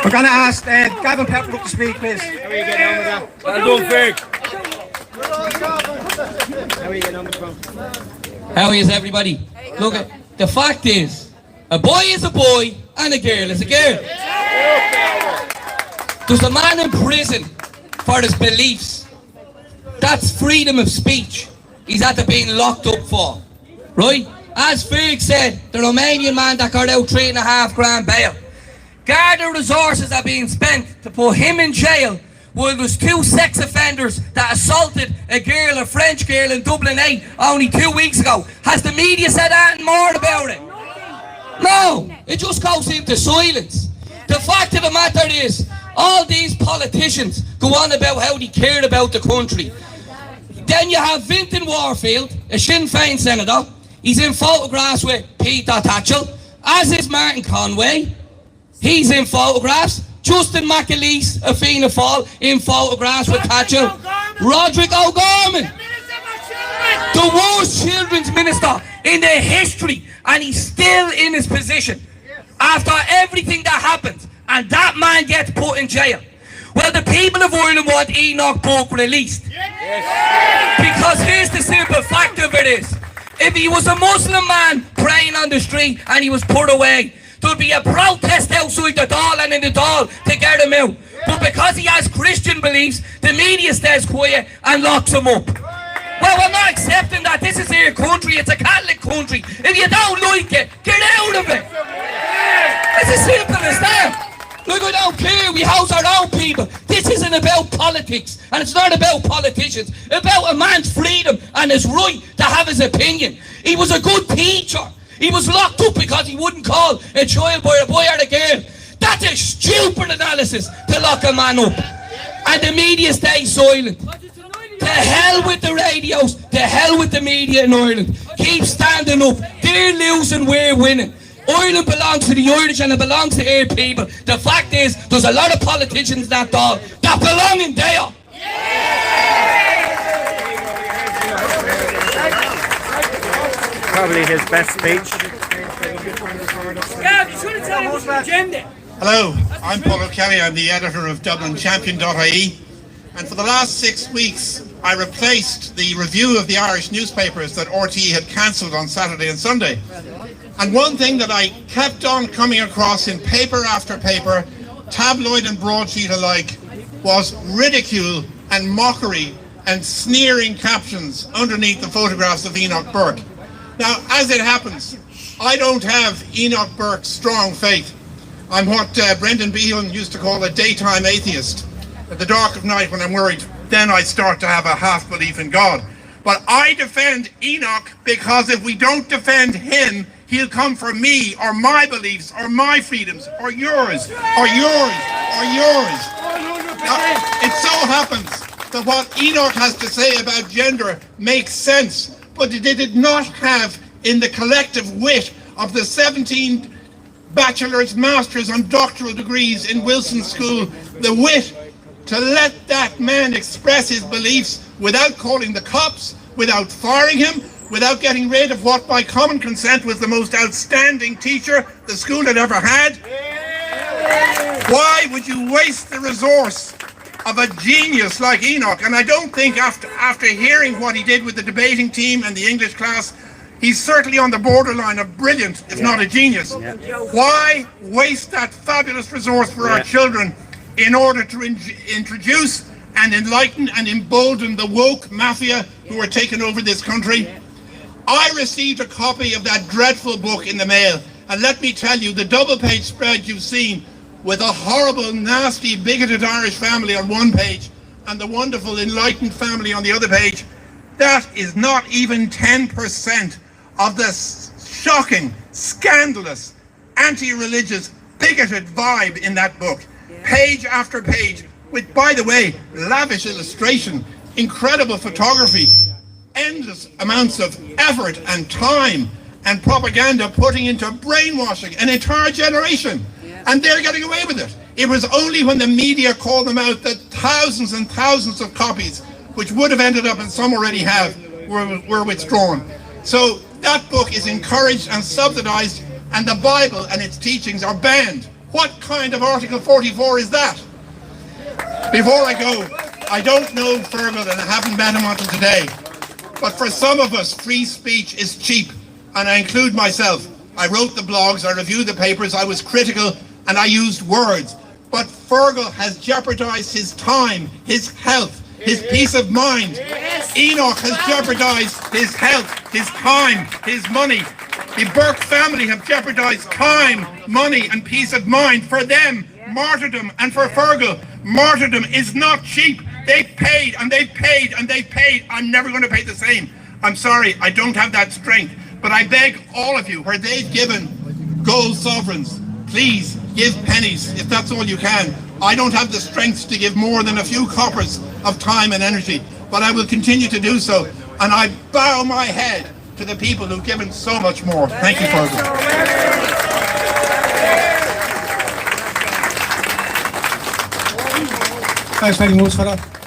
We're going to ask Gavin Pepper up to speak, please. How are you getting on with that? Well done, Vic. How are you getting on with the phone? How is everybody? Look, the fact is, a boy is a boy and a girl is a girl. There's a man in prison for his beliefs. That's freedom of speech. He's had to be locked up for, right? As Ferg said, the Romanian man that got out $3.5 grand bail. Garda resources are being spent to put him in jail while there's 2 sex offenders that assaulted a girl, a French girl in Dublin 8 only 2 weeks ago. Has the media said anything more about it? No, it just goes into silence. The fact of the matter is, all these politicians go on about how they cared about the country. Then you have Vinton Warfield, a Sinn Féin senator. He's in photographs with Peter Tatchell, as is Martin Conway. He's in photographs. Justin McAleese, a Fianna Fáil, in photographs with Tatchell. Roderick O'Gorman, the worst children's minister in the history, and he's still in his position after everything that happened, and that man gets put in jail. Well, the people of Ireland want Enoch Burke released. Because here's the simple fact of it is, if he was a Muslim man praying on the street and he was put away, there'd be a protest outside the Dáil and in the Dáil to get him out. But because he has Christian beliefs, the media stays quiet and locks him up. Well, we're not accepting that. This is our country. It's a Catholic country. If you don't like it, get out of it. It's as simple as that. Look, I don't care. We house our own people. This isn't about politics, and it's not about politicians. It's about a man's freedom and his right to have his opinion. He was a good teacher. He was locked up because he wouldn't call a child by a boy or a girl. That's a stupid analysis to lock a man up. And the media stays silent. To hell with the radios. To hell with the media in Ireland. Keep standing up. They're losing, we're winning. Ireland belongs to the Irish and it belongs to our people. The fact is, there's a lot of politicians that belong in there. Probably his best speech. Gav, you should have told us the agenda. Hello, I'm Paul O'Kelly. I'm the editor of DublinChampion.ie, and for the last 6 weeks I replaced the review of the Irish newspapers that RTE had cancelled on Saturday and Sunday. And one thing that I kept on coming across in paper after paper, tabloid and broadsheet alike, was ridicule and mockery and sneering captions underneath the photographs of Enoch Burke. Now, as it happens, I don't have Enoch Burke's strong faith. I'm what Brendan Behan used to call a daytime atheist. At the dark of night when I'm worried, then I start to have a half belief in God. But I defend Enoch because if we don't defend him, he'll come for me, or my beliefs, or my freedoms, or yours, or yours, or yours. Now, it so happens that what Enoch has to say about gender makes sense, but it did not have in the collective wit of the 17 bachelor's, master's and doctoral degrees in Wilson School, the wit to let that man express his beliefs without calling the cops, without firing him, without getting rid of what by common consent was the most outstanding teacher the school had ever had. Why would you waste the resource of a genius like Enoch? And I don't think after hearing what he did with the debating team and the English class, he's certainly on the borderline of brilliant, if not a genius. Why waste that fabulous resource for our children in order to introduce and enlighten and embolden the woke mafia who are taking over this country? I received a copy of that dreadful book in the mail, and let me tell you, the double-page spread you've seen with a horrible, nasty, bigoted Irish family on one page and the wonderful, enlightened family on the other page, that is not even 10% of the shocking, scandalous, anti-religious, bigoted vibe in that book. Page after page, with, by the way, lavish illustration, incredible photography, endless amounts of effort and time and propaganda putting into brainwashing an entire generation. And they're getting away with it. It was only when the media called them out that thousands and thousands of copies, which would have ended up, and some already have, were withdrawn. So that book is encouraged and subsidized, and the Bible and its teachings are banned. What kind of Article 44 is that? Before I go, I don't know Fergal and I haven't met him until today. But for some of us, free speech is cheap, and I include myself. I wrote the blogs, I reviewed the papers, I was critical, and I used words. But Fergal has jeopardised his time, his health, his peace of mind. Enoch has jeopardised his health, his time, his money. The Burke family have jeopardised time, money and peace of mind. For them, martyrdom, and for Fergal, martyrdom is not cheap. They've paid and they've paid and they've paid. I'm never going to pay the same. I'm sorry, I don't have that strength. But I beg all of you, where they've given gold sovereigns, please give pennies if that's all you can. I don't have the strength to give more than a few coppers of time and energy, but I will continue to do so. And I bow my head to the people who've given so much more. Thank you, Fergal. Thanks very much for that.